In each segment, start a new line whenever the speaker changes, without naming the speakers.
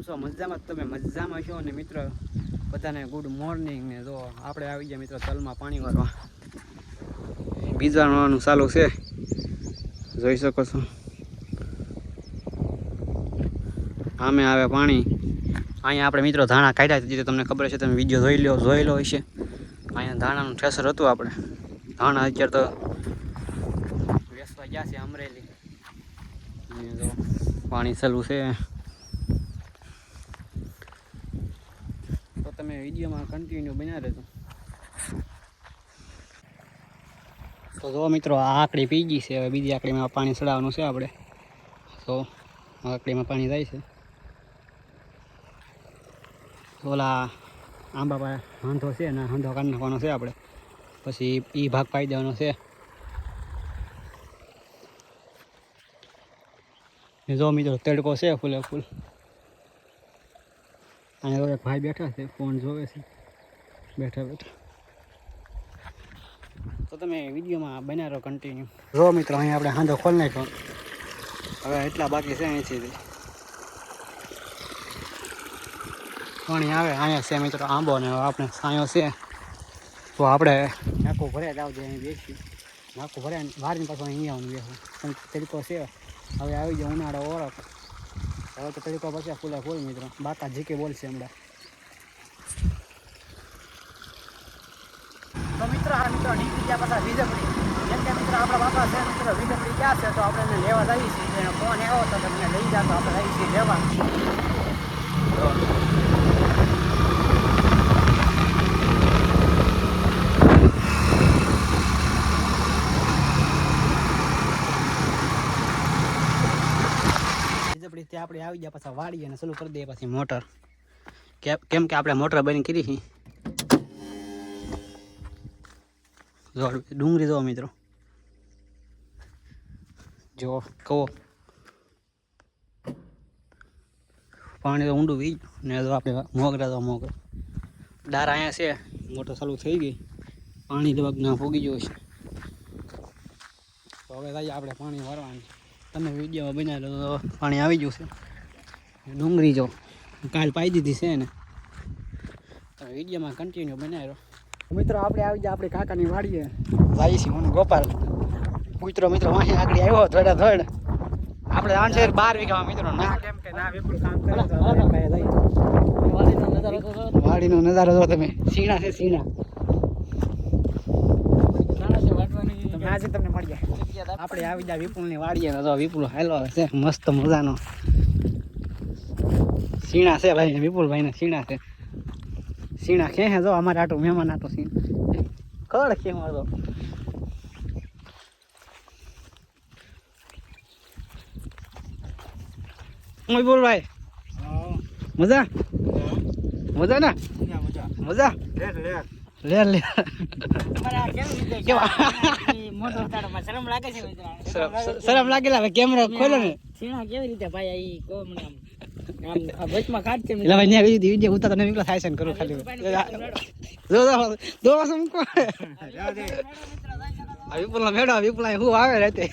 છો? મજામાં? તમે મજામાં છો ને મિત્રો? બધાને ગુડ મોર્નિંગ ને જો આપણે આવી ગયા મિત્રો તલમાં પાણી ભરવા. બીજાણવાનું ચાલુ છે, જોઈ શકો છો. આમે આવે પાણી. અહીંયા આપણે મિત્રો ધાણા કાઢ્યા હતી, તમને ખબર છે, તમે વિડીયો જોયેલો હશે. અહીંયા ધાણાનું ઠેસર હતું. આપણે ધાણા અત્યારે તો વેસવા ગયા છે અમરેલી. જો પાણી ચાલુ છે, તો તમે વિડીયોમાં કન્ટિન્યુ બન્યા રહેજો. તો જો મિત્રો આ આકડી પી ગઈ છે. હવે બીજી આકડીમાં પાણી ચડાવવાનું છે આપણે. તો આકડીમાં પાણી જાય છે. ઓલા આંબા પાસે હાંધો છે ને, હાંધો કાઢી નાખવાનો છે આપણે. પછી એ ભાગ પાઈ દેવાનો છે. જો મિત્રો તડકો છે ફૂલે ફૂલ. અહીંયા એક ભાઈ બેઠા છે, ફોન જોવે છે બેઠા બેઠા. તો તમે વિડીયોમાં બન્યા રહો કન્ટિન્યુ. જો મિત્રો અહીંયા આપણે હાંધો ખોલી નાખ્યો. હવે એટલા બાકી છે અહીંથી પાણી આવે. અહીંયા છે મિત્રો આંબો ને આપણે સાયો છે. તો આપણે નાખું ભરે જ આવજો. અહીં બેસી નાખું ભરે વારીને પાછું અહીંયા આવવાનું બેસું. તરીકો છે. હવે આવી જાય ઉનાળો ઓળખ. હવે તો તરીકો પછી ફૂલે ફૂલ મિત્રો. બાકા જીકે બોલશે હમણાં. તો મિત્રો આ મિત્રો નીકળી ગયા પાછા વીજપડી. જેમ કે મિત્રો આપણા બાપા છે મિત્રો વીજપડી ક્યાં છે, તો આપણે એને લેવા જઈએ છીએ. એનો ફોન આવ્યો તો તમને લઈ જાય તો આપણે જઈએ છીએ લેવા. ત્યાં આપણે આવી ગયા પાછા વાળી અને ચાલુ કરી દઈએ પછી મોટર. કેમ કે આપણે મોટર બંધ કરી છે. જો ડુંગળી જો મિત્રો, જો કહો પાણી તો ઊંડું વી ને. જો આપણે મોગરા તો મોગરા ડાર અહીંયા છે. મોટર ચાલુ થઈ ગઈ. પાણી લગભગ ના ફૂગી ગયો છે. તો હવે જઈએ આપણે પાણી ભરવાનું. તમે વિડીયોમાં બનાવેલો તો પાણી આવી ગયું છે. ડુંગળી જો કાલ પાઈ દીધી છે ને. તમે વિડીયોમાં કન્ટિન્યુ બનાવ્યો. મિત્રો આપણે આવી જાય આપણી કાકાની વાડીએ જઈએ છીએ. હું ગોપાલ મિત્રો વાહી આગળ આવ્યો થોડા થોડ. આપણે આણ છે 12 વીઘામાં મિત્રો. ના કેમ કે ના વિપુલ કામ કરે તો વાડીનો નજારો જો તમે. સીણા છે સીણા. આજે તમને મળી જાય. આપણે આવી જાય વિપુલની વાડીએ. તો વિપુલ હાલો છે મસ્ત મજાનો. સીણા છે ભાઈ વિપુલભાઈ ને સીણા છે. સીણા ખે હે જો અમારે આટલું મહેમાન આટો સીણ કળ ખે મારો. વિપુલભાઈ મજા મજા ને મજા લે લે. શરમ લાગેલા કેમેરા ખોલો ને. કેવી રીતે ભાઈ વચમાં કાઢશે વિડીયો ઉતાર તને નીકળો થાય છે કરું ખાલી. વિપુલ ના મેળો વિપુલ હું આવે રહેતે.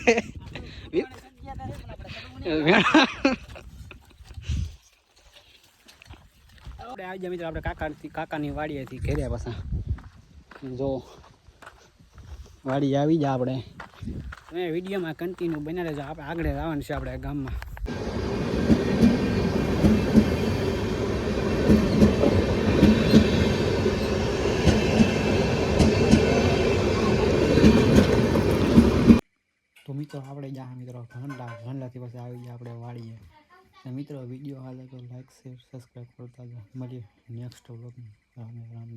આપણે આવી જાય મિત્રો આપણે કાકાની વાડીએથી ઘેર્યા પાછા. જો વાડી આવી જાય આપણે. તમે વિડીયોમાં કન્ટિન્યુ બન્યા રહેજો. આપણે આગળ આવવાનું છે આપણે ગામમાં. તો મિત્રો આપણે જા મિત્રો ભણલાથી પછી આવી ગયા આપણે વાડીએ. મિત્રો વિડીયો હાલે તો લાઈક શેર સબસ્ક્રાઈબ કરતા મળીએ નેક્સ્ટ વ્લોગમાં. રામ રામ.